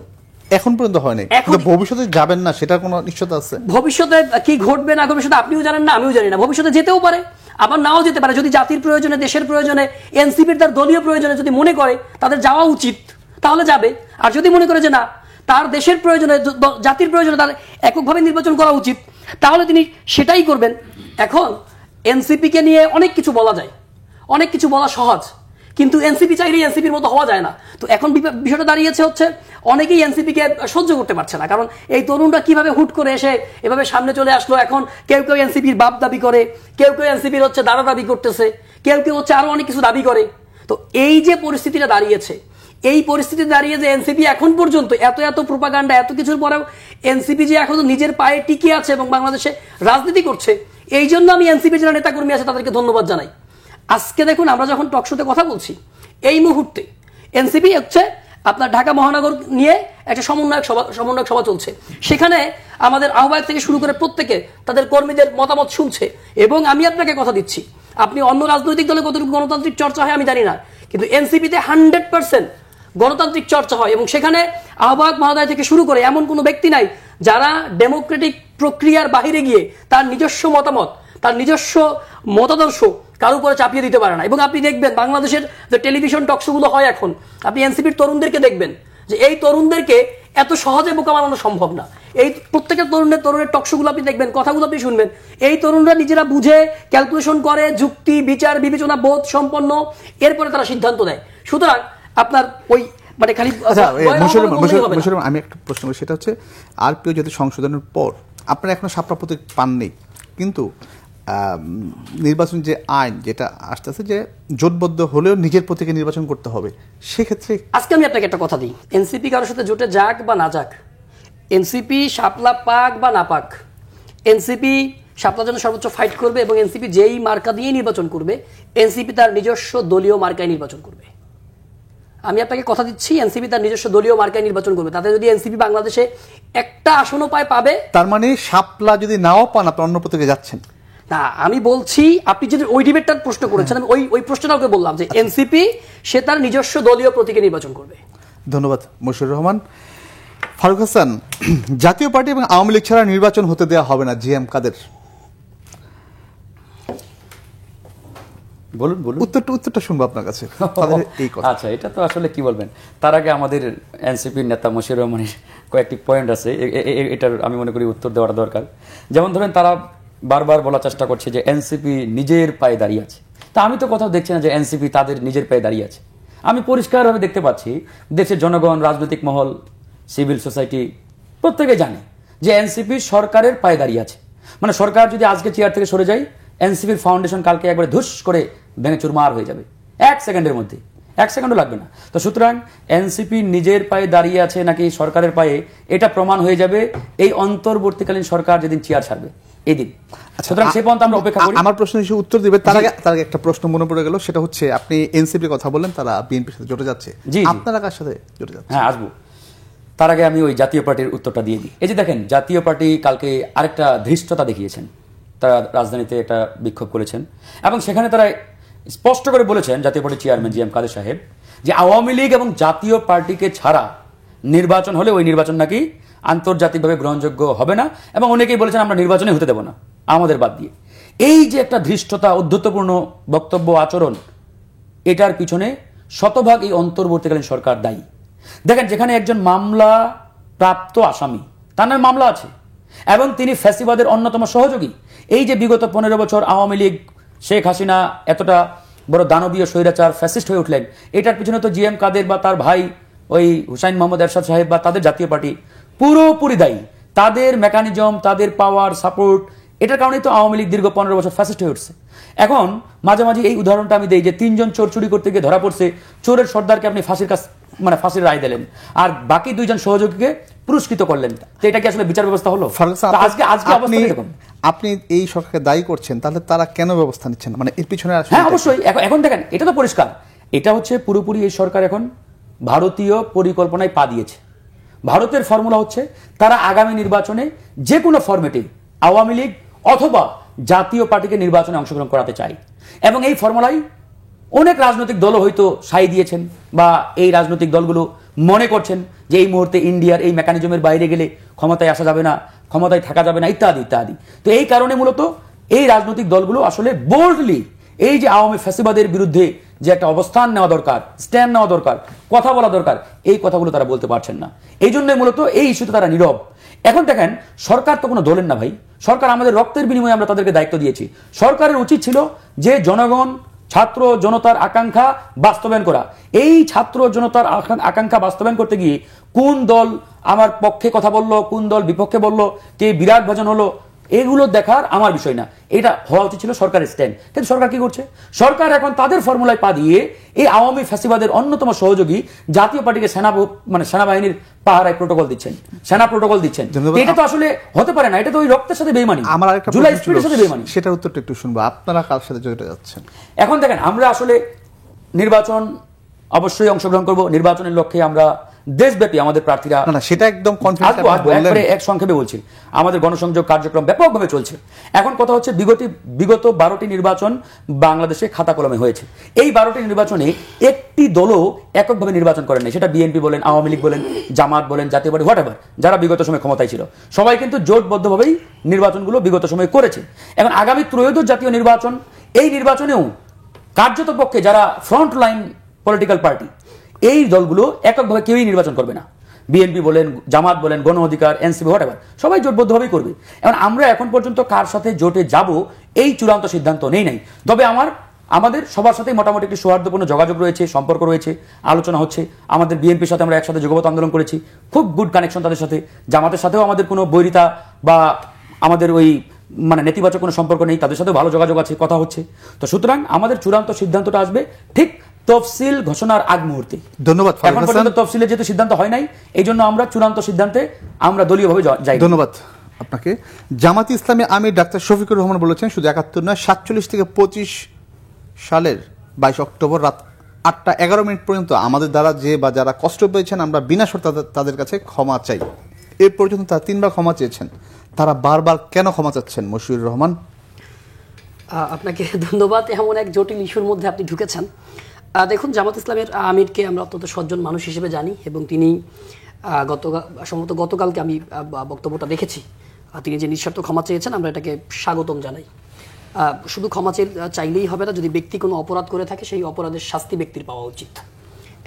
Speaker 1: এখন পর্যন্ত হয়নি। ভবিষ্যতে যাবেন না সেটার কোনো নিশ্চয়তা আছে?
Speaker 3: ভবিষ্যতে কি ঘটবে না ঘটবে সেটা আপনিও জানেন না, আমিও জানি না। ভবিষ্যতে যেতেও পারে, আবার নাও যেতে পারে। যদি জাতির প্রয়োজনে, দেশের প্রয়োজনে, এনসিপির তার দলীয় প্রয়োজনে যদি মনে করে তাদের যাওয়া উচিত, তাহলে যাবে। আর যদি মনে করে যে না, তার দেশের প্রয়োজনে, জাতির প্রয়োজনে তার এককভাবে নির্বাচন করা উচিত, তাহলে তিনি সেটাই করবেন। এখন এনসিপিকে নিয়ে অনেক কিছু বলা যায়, অনেক কিছু বলা সহজ, কিন্তু এনসিপি চাইলেই এনসিপির মতো হওয়া যায় না। তো এখন বিষয়টা দাঁড়িয়েছে হচ্ছে অনেকেই এনসিপিকে সহ্য করতে পারছে না, কারণ এই তরুণরা কিভাবে হুট করে এসে এভাবে সামনে চলে আসলো। এখন কেউ কেউ এনসিপির বাপ দাবি করে, কেউ কেউ এনসিপির হচ্ছে দাদা দাবি করতেছে, কেউ কেউ হচ্ছে আরো অনেক কিছু দাবি করে। তো এই যে পরিস্থিতিটা দাঁড়িয়েছে, এই পরিস্থিতি দাঁড়িয়ে যে এনসিপি এখন পর্যন্ত এত প্রোপাগান্ডা, এত কিছুর পরেও এনসিপি যে এখন নিজের পায়ে টিকে আছে এবং বাংলাদেশে রাজনীতি করছে, এই জন্য আমি এনসিপি যারা নেতাকর্মী আছে তাদেরকে ধন্যবাদ জানাই। আজকে দেখুন আমরা যখন টকশোতে কথা বলছি, এই মুহূর্তে এনসিপি হচ্ছে আপনার ঢাকা মহানগর নিয়ে একটা সমন্বয়ক সভা চলছে। সেখানে আমাদের আহ্বায়ক থেকে শুরু করে প্রত্যেকে তাদের কর্মীদের মতামত শুনছে। এবং আমি আপনাকে কথা দিচ্ছি, আপনি অন্য রাজনৈতিক দলে কতটুকু গণতান্ত্রিক চর্চা হয় আমি জানি না, কিন্তু এনসিপিতে 100% গণতান্ত্রিক চর্চা হয়। এবং সেখানে আহ্বায়ক মহোদয় থেকে শুরু করে এমন কোনো ব্যক্তি নাই যারা ডেমোক্রেটিক প্রক্রিয়ার বাহিরে গিয়ে তার নিজস্ব মতামত, তার নিজস্ব মতাদর্শ কারো উপরে চাপিয়ে দিতে পারে না। এবং আপনি দেখবেন বাংলাদেশের যে টেলিভিশন টকশোগুলো হয় এখন, আপনি এনসিপির তরুণদেরকে দেখবেন যে এই তরুণদেরকে এত সহজে বোকা বানানো সম্ভব না। এই প্রত্যেকের তরুণের টকশোগুলো আপনি দেখবেন, কথাগুলো আপনি শুনবেন, এই তরুণরা নিজেরা বুঝে ক্যালকুলেশন করে, যুক্তি বিচার বিবেচনা বোধ সম্পন্ন, এরপরে তারা সিদ্ধান্ত দেয়। সুতরাং আপনার ওই মানে খালি
Speaker 1: আমি একটা প্রশ্ন করি, সেটা হচ্ছে আরপিও যদি সংশোধনের পর আপনারা এখনো শাপলা প্রতীক পাননি, কিন্তু নির্বাচন যে আইন যেটা আসতেছে যে জোটবদ্ধ হলেও নিজের প্রতীকে নির্বাচন করতে হবে, সেক্ষেত্রে
Speaker 3: আজকে আমি আপনাকে একটা কথা দিই, এনসিপি কারোর সাথে জোটে যাক বা না যাক, এনসিপি শাপলা পাক বা না পাক, এনসিপি শাপলার জন্য সর্বোচ্চ ফাইট করবে এবং এনসিপি যেই মার্কা দিয়ে নির্বাচন করবে, এনসিপি তার নিজস্ব দলীয় মার্কায় নির্বাচন করবে। আমি আপনাকে কথা দিচ্ছি, এনসিপি তার নিজস্ব দলীয় মার্কায় নির্বাচন করবে। তাতে যদি এনসিপি বাংলাদেশে একটা আসনও পাবে,
Speaker 1: তার মানে শাপলা যদি নাও পান আপনি অন্য প্রতীকে যাচ্ছেন
Speaker 3: না। আমি বলছি আপনি যদি ওই ডিবেটটার প্রশ্ন করেছেন, আমি ওই প্রশ্নটাকে বললাম যে এনসিপি সে তার নিজস্ব দলীয় প্রতীকে নির্বাচন করবে।
Speaker 1: ধন্যবাদ মশিউর রহমান। ফারুক হাসান, জাতীয় পার্টি এবং আওয়ামী লীগ ছাড়া নির্বাচন হতে দেওয়া হবে না, জিএম কাদের?
Speaker 2: বলুন
Speaker 1: উত্তরটা শুনবো আপনার কাছে।
Speaker 2: আচ্ছা, এটা তো আসলে কি বলবেন, তার আগে আমাদের এনসিপির নেতা মশিউর রহমানের কয়েকটি পয়েন্ট আছে, এটার আমি মনে করি উত্তর দেওয়াটা দরকার। যেমন ধরেন তারা বারবার বলার চেষ্টা করছে যে এনসিপি নিজের পায়ে দাঁড়িয়ে আছে। তা আমি তো কোথাও দেখছি না যে এনসিপি তাদের নিজের পায়ে দাঁড়িয়ে আছে। আমি পরিষ্কারভাবে দেখতে পাচ্ছি দেশের জনগণ, রাজনৈতিক মহল, সিভিল সোসাইটি প্রত্যেকে জানে যে এনসিপি সরকারের পায়ে দাঁড়িয়ে আছে। মানে সরকার যদি আজকে চেয়ার থেকে সরে যায়, এনসিপির ফাউন্ডেশন কালকে একবারে ধুস করে ভেঙে চুরমার হয়ে যাবে 1 সেকেন্ডের মধ্যে, 1 সেকেন্ডও লাগবে না। তো সুতরাং এনসিপি নিজের পায়ে দাঁড়িয়ে আছে নাকি সরকারের পায়ে, এটা প্রমাণ হয়ে যাবে এই অন্তর্বর্তীকালীন সরকার যেদিন চেয়ার ছাড়বে এই দিন। সুতরাং সে পর্যন্ত আমরা অপেক্ষা করি।
Speaker 1: আমার প্রশ্ন হিসেবে উত্তর দিবে তার আগে একটা প্রশ্ন মনে পড়ে গেল, সেটা হচ্ছে আপনি এনসিপির কথা বললেন, তারা বিএনপির সাথে জোটে যাচ্ছে, আপনারা কার সাথে জোটে যাচ্ছে?
Speaker 2: হ্যাঁ, আসবো। তার আগে আমি ওই জাতীয় পার্টির উত্তরটা দিয়ে দিই। এই যে দেখেন, জাতীয় পার্টি কালকে আরেকটা ধৃষ্টতা দেখিয়েছেন, তারা রাজধানীতে একটা বিক্ষোভ করেছেন এবং সেখানে তারা স্পষ্ট করে বলেছেন, জাতীয় পার্টির চেয়ারম্যান জিএম কাদের সাহেব, যে আওয়ামী লীগ এবং জাতীয় পার্টিকে ছাড়া নির্বাচন হলে ওই নির্বাচন নাকি আন্তর্জাতিকভাবে গ্রহণযোগ্য হবে না, এবং অনেকেই বলেছেন আমরা নির্বাচনে হতে দেব না আমাদের বাদ দিয়ে। এই যে একটা ধৃষ্টতা, অধ্যত্বপূর্ণ বক্তব্য, আচরণ, এটার পিছনে শতভাগ এই অন্তর্বর্তীকালীন সরকার দায়ী। দেখেন, যেখানে একজন মামলা প্রাপ্ত আসামি, তার নামে মামলা আছে এবং তিনি ফ্যাসিবাদের অন্যতম সহযোগী। এই যে বিগত 15 বছর আওয়ামী লীগ, শেখ হাসিনা এতটা বড় দানবীয় স্বৈরাচার ফ্যাসিস্ট হয়ে উঠলেন, এটার পিছনে তো জিএম কাদের বা তার ভাই ওই হুসাইন মোহাম্মদ এরশাদ সাহেব বা তাদের জাতীয় পার্টি পুরোপুরি দায়ী। তাদের মেকানিজম, তাদের পাওয়ার, সাপোর্ট, এটার কারণেই তো আওয়ামী লীগ দীর্ঘ 15 বছর ফ্যাসিস্ট হয়ে উঠছে। এখন মাঝে মাঝে এই উদাহরণটা আমি দেই যে 3 জন চোর চুরি করতে গিয়ে ধরা পড়ছে, চোরের সর্দারকে আপনি ফাঁসির রায় দিলেন আর বাকি 2 জন সহযোগীকে পুরস্কৃত করলেন। তো এটা কি আসলে বিচার ব্যবস্থা হলো? আজকে অবস্থা এরকম।
Speaker 1: আপনি এই সরকারকে দায়ী করছেন, তাহলে তারা কেন ব্যবস্থা নিচ্ছেন? মানে এর পিছনে
Speaker 2: হ্যাঁ, অবশ্যই। এখন দেখেন, এটা তো পরিষ্কার, এটা হচ্ছে পুরোপুরি এই সরকার এখন ভারতীয় পরিকল্পনায় পা দিয়েছে। ভারতের ফর্মুলা হচ্ছে তারা আগামী নির্বাচনে যে কোনো ফরম্যাটে আওয়ামী লীগ অথবা জাতীয় পার্টিকে নির্বাচনে অংশগ্রহণ করাতে চায়, এবং এই ফর্মুলাই অনেক রাজনৈতিক দলও হয়তো সাই দিয়েছেন বা এই রাজনৈতিক দলগুলো মনে করছেন যে এই মুহূর্তে ইন্ডিয়ার এই মেকানিজমের বাইরে গেলে ক্ষমতায় আসা যাবে না, ক্ষমতায় থাকা যাবে না, ইত্যাদি ইত্যাদি। তো এই কারণে মূলত এই রাজনৈতিক দলগুলো আসলে বোল্ডলি এই যে আওয়ামী ফ্যাসিবাদের বিরুদ্ধে যে একটা অবস্থান নেওয়া দরকার, স্ট্যান্ড নেওয়া দরকার, কথা বলা দরকার, এই কথাগুলো তারা বলতে পারছেন না। এই জন্য মূলত এই ইস্যুতে তারা নীরব। এখন দেখেন, সরকার তো কোনো দলের না ভাই, সরকার আমাদের রক্তের বিনিময়ে আমরা তাদেরকে দায়িত্ব দিয়েছি। সরকারের উচিত ছিল যে জনগণ ছাত্র জনতার আকাঙ্ক্ষা বাস্তবায়ন করা। এই ছাত্র জনতার আকাঙ্ক্ষা বাস্তবায়ন করতে গিয়ে কোন দল আমার পক্ষে কথা বললো, কোন দল বিপক্ষে বললো, কে বিরাট ভজন হলো, এগুলো দেখার আমার বিষয় না। এটা হওয়া উচিত ছিল সরকারের স্ট্যান্ড। কিন্তু সরকার কি করছে? সরকার এখন তাদের ফর্মুলায় পা দিয়ে এই আওয়ামী ফ্যাসিবাদের অন্যতম সহযোগী জাতীয় পার্টিকে সেনাবাহিনীর পাহারায় প্রোটোকল দিচ্ছেন, সেনা প্রোটোকল দিচ্ছেন। এটা তো আসলে হতে পারে না। এটা তো ওই রক্তের সাথে বেইমানি,
Speaker 1: আমার আরেকটা
Speaker 2: জুলাই স্পিরিটের সাথে বেইমানি।
Speaker 1: সেটার উত্তরটা একটু শুনবো, আপনারা কার সাথে জড়িত যাচ্ছেন?
Speaker 2: এখন দেখেন, আমরা আসলে নির্বাচন অবশ্যই অংশগ্রহণ করব। নির্বাচনের লক্ষ্যে আমরা দেশব্যাপী আমাদের প্রার্থীরা,
Speaker 1: না সেটা একদম
Speaker 2: একবারে এক সংক্ষেপে বলছি, আমাদের গণসংযোগ কার্যক্রম ব্যাপকভাবে চলছে। এখন কথা হচ্ছে বিগত 12টি নির্বাচন বাংলাদেশে খাতা কলমে হয়েছে। এই 12টি নির্বাচনে একটি দলও এককভাবে নির্বাচন করেন নাই। সেটা বিএনপি বলেন, আওয়ামী লীগ বলেন, জামাত বলেন, জাতীয় পার্টি, হোয়াটএভার, যারা বিগত সময় ক্ষমতায় ছিল, সবাই কিন্তু জোটবদ্ধভাবেই নির্বাচনগুলো বিগত সময় করেছে। এখন আগামী ত্রয়োদশ জাতীয় নির্বাচন, এই নির্বাচনেও কার্যত পক্ষে যারা ফ্রন্ট লাইন পলিটিক্যাল পার্টি, এই দলগুলো এককভাবে কেউই নির্বাচন করবে না। বিএনপি বলেন, জামাত বলেন, গণ অধিকার, এনসিপি, হোয়াটএভার, সবাই জোটবদ্ধভাবেই করবে। এখন আমরা এখন পর্যন্ত কার সাথে জোটে যাব এই চূড়ান্ত সিদ্ধান্ত নেই নাই। তবে আমাদের সবার সাথে মোটামুটি একটি সৌহার্দ্যপূর্ণ যোগাযোগ রয়েছে, সম্পর্ক রয়েছে, আলোচনা হচ্ছে। আমাদের বিএনপির সাথে আমরা একসাথে যুগপৎ আন্দোলন করেছি, খুব গুড কানেকশন তাদের সাথে। জামাতের সাথেও আমাদের কোনো বৈরিতা বা আমাদের ওই নেতিবাচক কোনো সম্পর্ক নেই, তাদের সাথেও ভালো যোগাযোগ আছে, কথা হচ্ছে। তো সুতরাং আমাদের চূড়ান্ত সিদ্ধান্তটা আসবে ঠিক তফসিল ঘোষণার আগ মুহূর্তে।
Speaker 1: ধন্যবাদ।
Speaker 2: এখন পর্যন্ত তফসিলের যেহেতু সিদ্ধান্ত হয় নাই, এই জন্য আমরা চূড়ান্ত সিদ্ধান্তে আমরা দলীয়ভাবে যাই।
Speaker 1: ধন্যবাদ আপনাকে। জামাতি ইসলামী আমির ডাক্তার শফিকুর রহমান বলেছেন শুধু 71 নয়, 47 থেকে 25 সালের 22 অক্টোবর রাত 8টা 11 মিনিট পর্যন্ত আমাদের দ্বারা যে বা যারা কষ্ট পেয়েছেন আমরা বিনা শর্তে তাদের কাছে ক্ষমা চাই। এ পর্যন্ত তারা 3বার ক্ষমা চেয়েছেন, তারা বারবার কেন ক্ষমা চাচ্ছেন? মশিউর রহমান।
Speaker 3: আপনাকে ধন্যবাদ। এমন এক জটিল ইস্যুর মধ্যে আপনি ঢুকেছেন। দেখুন, জামাত ইসলামের আমিরকে আমরা অত্যন্ত সজ্জন মানুষ হিসেবে জানি এবং তিনি সম্ভবত গতকালকে আমি বক্তব্যটা দেখেছি, তিনি যে নিঃশর্ত ক্ষমা চেয়েছেন, আমরা এটাকে স্বাগতম জানাই। শুধু ক্ষমা চাইলেই হবে না, যদি ব্যক্তি কোনো অপরাধ করে থাকে সেই অপরাধের শাস্তি ব্যক্তির পাওয়া উচিত।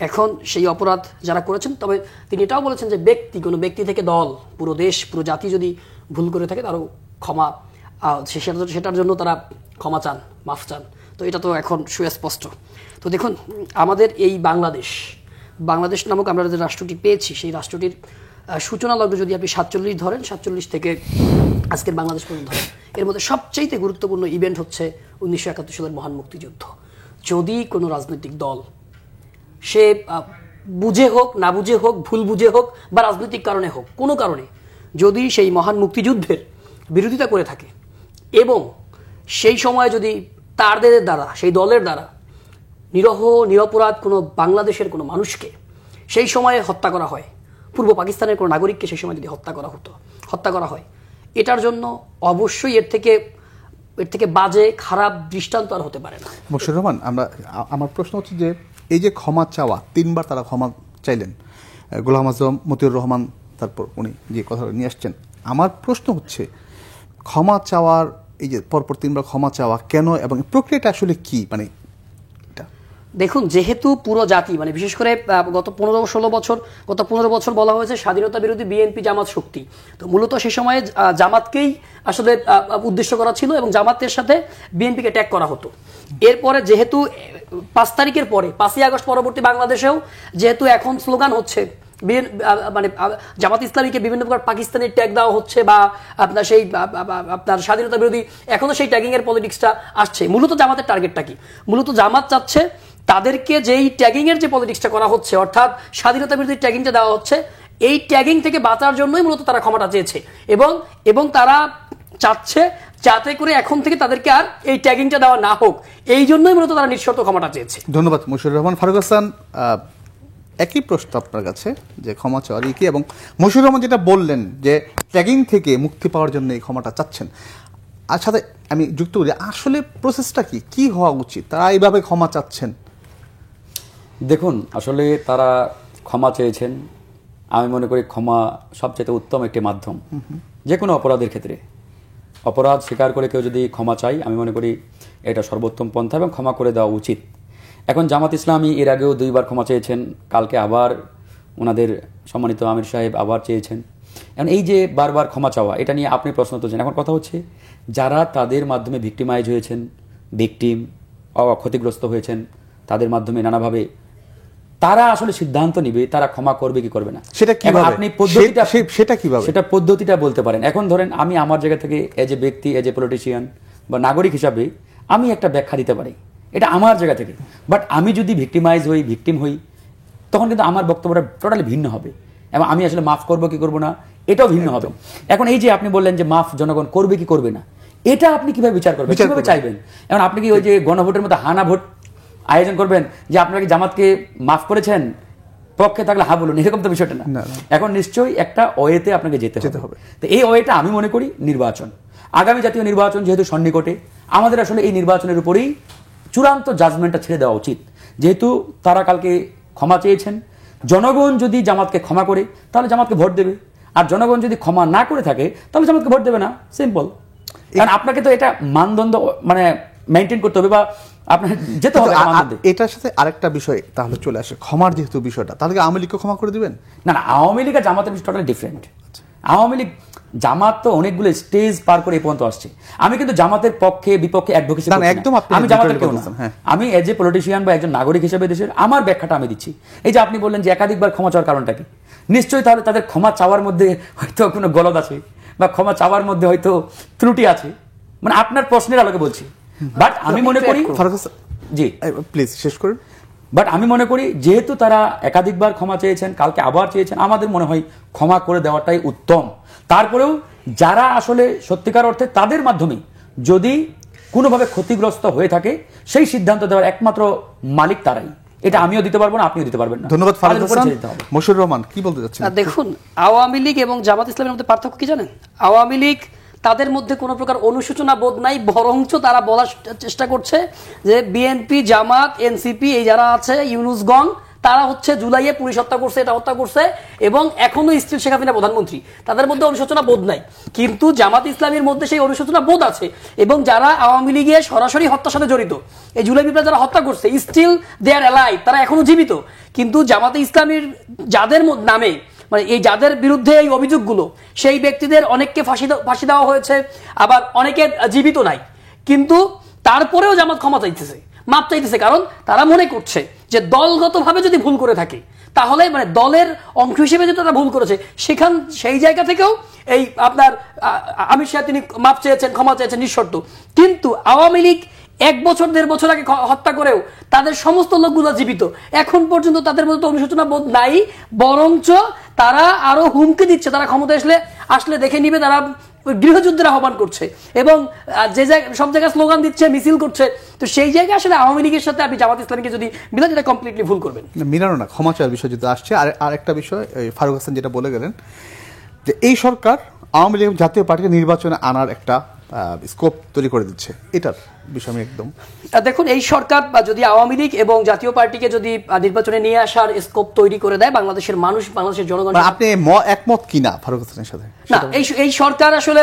Speaker 3: এখন সেই অপরাধ যারা করেছেন, তবে তিনি এটাও বলেছেন যে কোনো ব্যক্তি থেকে দল, পুরো দেশ, পুরো জাতি যদি ভুল করে থাকে তারও ক্ষমা, সেটার জন্য তারা ক্ষমা চান, মাফ চান। তো এটা তো এখন সুস্পষ্ট। তো দেখুন, আমাদের এই বাংলাদেশ নামক আমরা যে রাষ্ট্রটি পেয়েছি, সেই রাষ্ট্রটির সূচনা লগ্ন যদি আপনি 47 ধরেন, 47 থেকে আজকের বাংলাদেশ পর্যন্ত ধরেন, এর মধ্যে সবচেয়ে গুরুত্বপূর্ণ ইভেন্ট হচ্ছে 1971 সালের মহান মুক্তিযুদ্ধ। যদি কোনো রাজনৈতিক দল, সে বুঝে হোক, না বুঝে হোক, ভুল বুঝে হোক বা রাজনৈতিক কারণে হোক, কোনো কারণে যদি সেই মহান মুক্তিযুদ্ধের বিরোধিতা করে থাকে এবং সেই সময় যদি তাদের দ্বারা, সেই দলের দ্বারা নিরপরাধ কোনো বাংলাদেশের কোনো মানুষকে সেই সময়ে হত্যা করা হয়, পূর্ব পাকিস্তানের কোনো নাগরিককে সেই সময় যদি হত্যা করা হয়, এটার জন্য অবশ্যই এর থেকে বাজে খারাপ দৃষ্টান্ত আর হতে পারে না।
Speaker 1: মশিউর রহমান, আমার প্রশ্ন হচ্ছে যে এই যে ক্ষমা চাওয়া, 3বার তারা ক্ষমা চাইলেন, গোলাম আজম, মতিউর রহমান, তারপর উনি যে কথা নিয়ে আসছেন, আমার প্রশ্ন হচ্ছে ক্ষমা চাওয়ার এই যে পরপর 3বার ক্ষমা চাওয়া কেন এবং প্রক্রিয়াটা আসলে কি?
Speaker 3: দেখুন, যেহেতু পুরো জাতি, বিশেষ করে গত 15 বছর বলা হয়েছে স্বাধীনতা বিরোধী বিএনপি জামাত শক্তি, তো মূলত সে সময়ে জামাতকেই আসলে উদ্দেশ্য করা ছিল এবং জামাতের সাথে বিএনপিকে ট্যাগ করা হতো। এরপরে যেহেতু 5 তারিখের পরে 5ই আগস্ট পরবর্তী বাংলাদেশেও যেহেতু এখন স্লোগান হচ্ছে, জামাত ইসলামীকে বিভিন্ন প্রকার পাকিস্তানের ট্যাগ দেওয়া হচ্ছে বা আপনার স্বাধীনতা বিরোধী, এখনো সেই ট্যাগিং এর পলিটিক্সটা আসছে। মূলত জামাতের টার্গেটটা কি? মূলত জামাত চাচ্ছে তাদেরকে যেই ট্যাগিং এর যে পলিটিক্সটা করা হচ্ছে, অর্থাৎ স্বাধীনতা বিরোধী ট্যাগিংটা দেওয়া হচ্ছে, এই ট্যাগিং থেকে বাঁচার জন্যই মূলত তারা ক্ষমাটা চেয়েছে এবং তারা চাচ্ছে যাতে করে এখন থেকে তাদেরকে আর এই ট্যাগিংটা দেওয়া না হোক, এই জন্যই মূলত তারা নিঃশর্ত ক্ষমাটা চেয়েছে।
Speaker 1: ধন্যবাদ মশিউর রহমান। ফারুক হাসান, একই প্রশ্ন আপনার কাছে যে ক্ষমা চাওয়ার কি, এবং মশিউর রহমান যেটা বললেন যে ট্যাগিং থেকে মুক্তি পাওয়ার জন্য এই ক্ষমাটা চাচ্ছেন, আর সাথে আমি যুক্ত করি আসলে প্রসেসটা কি হওয়া উচিত? তারা এইভাবে ক্ষমা চাচ্ছেন।
Speaker 2: দেখুন, আসলে তারা ক্ষমা চেয়েছেন, আমি মনে করি ক্ষমা সবচেয়ে উত্তম একটি মাধ্যম যে কোনো অপরাধের ক্ষেত্রে। অপরাধ স্বীকার করে কেউ যদি ক্ষমা চায়, আমি মনে করি এটা সর্বোত্তম পন্থা এবং ক্ষমা করে দেওয়া উচিত। এখন জামাত ইসলামী এর আগেও 2বার ক্ষমা চেয়েছেন, কালকে আবার ওনাদের সম্মানিত আমির সাহেব আবার চেয়েছেন। এখন এই যে বারবার ক্ষমা চাওয়া, এটা নিয়ে আপনি প্রশ্ন তুলছেন। এখন কথা হচ্ছে যারা তাদের মাধ্যমে ভিক্টিমাইজ হয়েছেন, ভিকটিম, যারা তাদের মাধ্যমে ক্ষতিগ্রস্ত হয়েছেন, তাদের কাছে ক্ষমা চাওয়া, এটা ক্ষতিগ্রস্ত হয়েছেন, তাদের মাধ্যমে নানাভাবে তারা আসলে সিদ্ধান্ত নিবে তারা ক্ষমা করবে কি করবে না।
Speaker 1: সেটা কিভাবে,
Speaker 2: আপনি পদ্ধতিটা
Speaker 1: সেটা কিভাবে,
Speaker 2: সেটা পদ্ধতিটা বলতে পারেন। এখন ধরেন আমি আমার জায়গা থেকে এজ এ ব্যক্তি, এজ এ পলিটিশিয়ান বা নাগরিক হিসাবে আমি একটা ব্যাখ্যা দিতে পারি, এটা আমার জায়গা থেকে। বাট আমি যদি ভিকটিম হই তখন কিন্তু আমার বক্তব্যটা টোটালি ভিন্ন হবে, এবং আমি আসলে মাফ করবো কি করবো না এটাও ভিন্ন হবে। এখন এই যে আপনি বললেন যে মাফ জনগণ করবে কি করবে না, এটা আপনি কিভাবে বিচার করবেন, কিভাবে চাইবেন? এখন আপনি কি ওই যে গণভোটের মতো হানা ভোট আয়োজন করবেন যে আপনারা কি জামাতকে মাফ করেছেন, পক্ষে থাকলে হা বলুন, এরকম তো বিষয়টা না। এখন নিশ্চয়ই একটা ওয়েতে আপনাকে যেতে হবে। তো এই ওয়েটা আমি মনে করি নির্বাচন, আগামী জাতীয় নির্বাচন যেহেতু সন্নিকটে, আমাদের আসলে এই নির্বাচনের উপরেই চূড়ান্ত জাজমেন্টটা ছেড়ে দেওয়া উচিত। যেহেতু তারা কালকে ক্ষমা চেয়েছেন, জনগণ যদি জামাতকে ক্ষমা করে তাহলে জামাতকে ভোট দেবে, আর জনগণ যদি ক্ষমা না করে থাকে তাহলে জামাতকে ভোট দেবে না, সিম্পল। কারণ আপনাকে তো এটা মানদণ্ড মানে মেনটেন করতে হবে বা আপনার যেতে হবে।
Speaker 1: এটার সাথে আরেকটা বিষয় তাহলে চলে আসে, ক্ষমার যেহেতু বিষয়টা, তাহলে কি আওয়ামী লীগকে ক্ষমা করে দিবেন?
Speaker 2: না, আওয়ামী লীগ আর জামাতের বিষয় টোটালি ডিফারেন্ট। আওয়ামী লীগ জামাত তো অনেকগুলো স্টেজ পার করে এই পর্যন্ত আসছে। আমি কিন্তু জামাতের পক্ষে বিপক্ষে অ্যাডভোকেসি করছি না, আমি জামাতের কেউ না। আমি এজ এ পলিটিশিয়ান বা একজন নাগরিক হিসেবে দেশের আমার ব্যাখ্যাটা আমি দিচ্ছি। এই যে আপনি বললেন যে একাধিকবার ক্ষমা চাওয়ার কারণটা কি, নিশ্চয়ই তাহলে তাদের ক্ষমা চাওয়ার মধ্যে হয়তো কোনো গলদ আছে বা ক্ষমা চাওয়ার মধ্যে হয়তো ত্রুটি আছে, মানে আপনার প্রশ্নের আলোকে বলছি। বাট আমি মনে করি, জি
Speaker 1: প্লিজ শেষ করুন।
Speaker 2: বাট আমি মনে করি যেহেতু তারা একাধিকবার ক্ষমা চেয়েছেন, কালকে আবার চেয়েছেন, আমাদের মনে হয় ক্ষমা করে দেওয়াটাই উত্তম। তারপরেও যারা আসলে সত্যিকার অর্থে তাদের মাধ্যমে যদি কোনোভাবে ক্ষতিগ্রস্ত হয়ে থাকে, সেই সিদ্ধান্ত দেওয়ার একমাত্র মালিক তারাই। এটা আমিও দিতে পারবো না, আপনিও দিতে পারবেন না।
Speaker 1: ধন্যবাদ ফারুক হাসান। মশিউর রহমান কি বলতে চাচ্ছেন?
Speaker 3: দেখুন, আওয়ামী লীগ এবং জামাত ইসলামের মধ্যে পার্থক্য কি জানেন? আওয়ামী লীগ তাদের মধ্যে কোনো প্রকার অনুশোচনা বোধ নাই, বরঞ্চ তারা বলার চেষ্টা করছে যে বিএনপি, জামাত, এনসিপি এই যারা আছে, ইউনুসগণ, তারা হচ্ছে জুলাইয়ে পুলিশ হত্যা করছে, এটা হত্যা করছে, এবং এখনো স্টিল শেখ হাসিনা প্রধানমন্ত্রী। তাদের মধ্যে অনুশোচনা বোধ নাই, কিন্তু জামাত ইসলামের মধ্যে সেই অনুশোচনা বোধ আছে। এবং যারা আওয়ামী লীগের সরাসরি হত্যার সাথে জড়িত, এই জুলাই বিপ্লব যারা হত্যা করছে, স্টিল দে আর অ্যালাইভ, তারা এখনো জীবিত। কিন্তু জামাতে ইসলামীর যাদের নামে মানে এই যাদের বিরুদ্ধে এই অভিযোগগুলো, সেই ব্যক্তিদের অনেককে ফাঁসি দেওয়া হয়েছে, আবার অনেকে জীবিত নাই। কিন্তু তারপরেও জামাত ক্ষমা চাইতেছে, মাপ চাইতেছে, কারণ তারা মনে করছে যে দলগতভাবে যদি ভুল করে থাকে, তাহলে মানে দলের অংশ হিসেবে যদি তারা ভুল করেছে, সেই জায়গা থেকেও এই আপনার আমির শাহ তিনি মাপ চেয়েছেন, ক্ষমা চেয়েছেন নিঃশর্ত। কিন্তু আওয়ামী লীগ 1 বছর 1.5 বছর আগে হত্যা করেও তাদের সমস্ত লোকগুলো জীবিত, এখন পর্যন্ত তাদের মধ্যে অনুশোচনা বোধ নাই, বরঞ্চ তারা আরো হুমকি দিচ্ছে, তারা ক্ষমতা আসলে দেখে নিবে, তারা গৃহযুদ্ধের আহ্বান করছে, এবং যে সব জায়গায় স্লোগান দিচ্ছে, মিছিল করছে। তো সেই জায়গায় আসলে আওয়ামী লীগের সাথে আপনি জামাত ইসলামীকে যদি মিলান, এটা কমপ্লিটলি ভুল করবেন।
Speaker 1: মিলানো না, ক্ষমা চাওয়ার বিষয় যেটা আসছে। আর একটা বিষয় ফারুক হাসান যেটা বলে গেলেন, যে এই সরকার আওয়ামী লীগ জাতীয় পার্টিকে নির্বাচনে আনার একটা স্কোপ তৈরি করে দিচ্ছে, এটার বিষয় আমি একদম
Speaker 3: দেখুন, এই সরকার যদি আওয়ামী লীগ এবং জাতীয় পার্টিকে যদি নির্বাচনে নিয়ে আসার স্কোপ তৈরি করে দেয়, বাংলাদেশের মানুষ, বাংলাদেশের জনগণ,
Speaker 1: আপনি একমত কিনা ফারুক হাসানের সাথে?
Speaker 3: না, এই সরকার আসলে,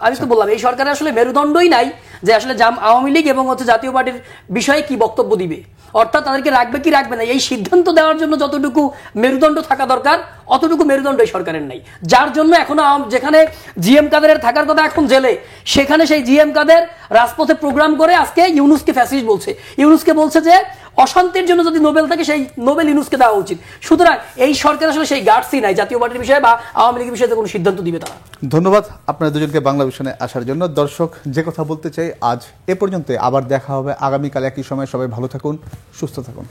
Speaker 3: আমি তো বললাম, এই সরকারের আসলে মেরুদণ্ডই নাই যে আসলে আওয়ামী লীগ এবং জাতীয় পার্টির বিষয়ে কি বক্তব্য দিবে, অর্থাৎ তাদেরকে রাখবে কি রাখবে না, এই সিদ্ধান্ত দেওয়ার জন্য যতটুকু মেরুদণ্ড থাকা দরকার, অতটুকু মেরুদণ্ড এই সরকারের নাই। যার জন্য এখনো যেখানে জিএম কাদেরের থাকার কথা এখন জেলে, সেখানে সেই জিএম কাদের রাজপথে প্রোগ্রাম করে আজকে ইউনুসকে ফ্যাসিস্ট বলছে, ইউনুসকে বলছে যে অশান্তির জন্য যদি নোবেল থাকে, সেই নোবেল ইউনুসকে দেওয়া উচিত। সুতরাং এই সরকার আসলে সেই গার্ডসই নাই জাতীয় পার্টির বিষয়ে বা আওয়ামী লীগের বিষয়ে কোনো সিদ্ধান্ত দিবে তারা।
Speaker 1: ধন্যবাদ আপনারা দুজনকে বাংলা ভিশনে আসার জন্য। দর্শক, যে কথা বলতে চাই আজ এ পর্যন্ত, আবার দেখা হবে আগামীকাল একই সময়। সবাই ভালো থাকুন, সুস্থ থাকুন।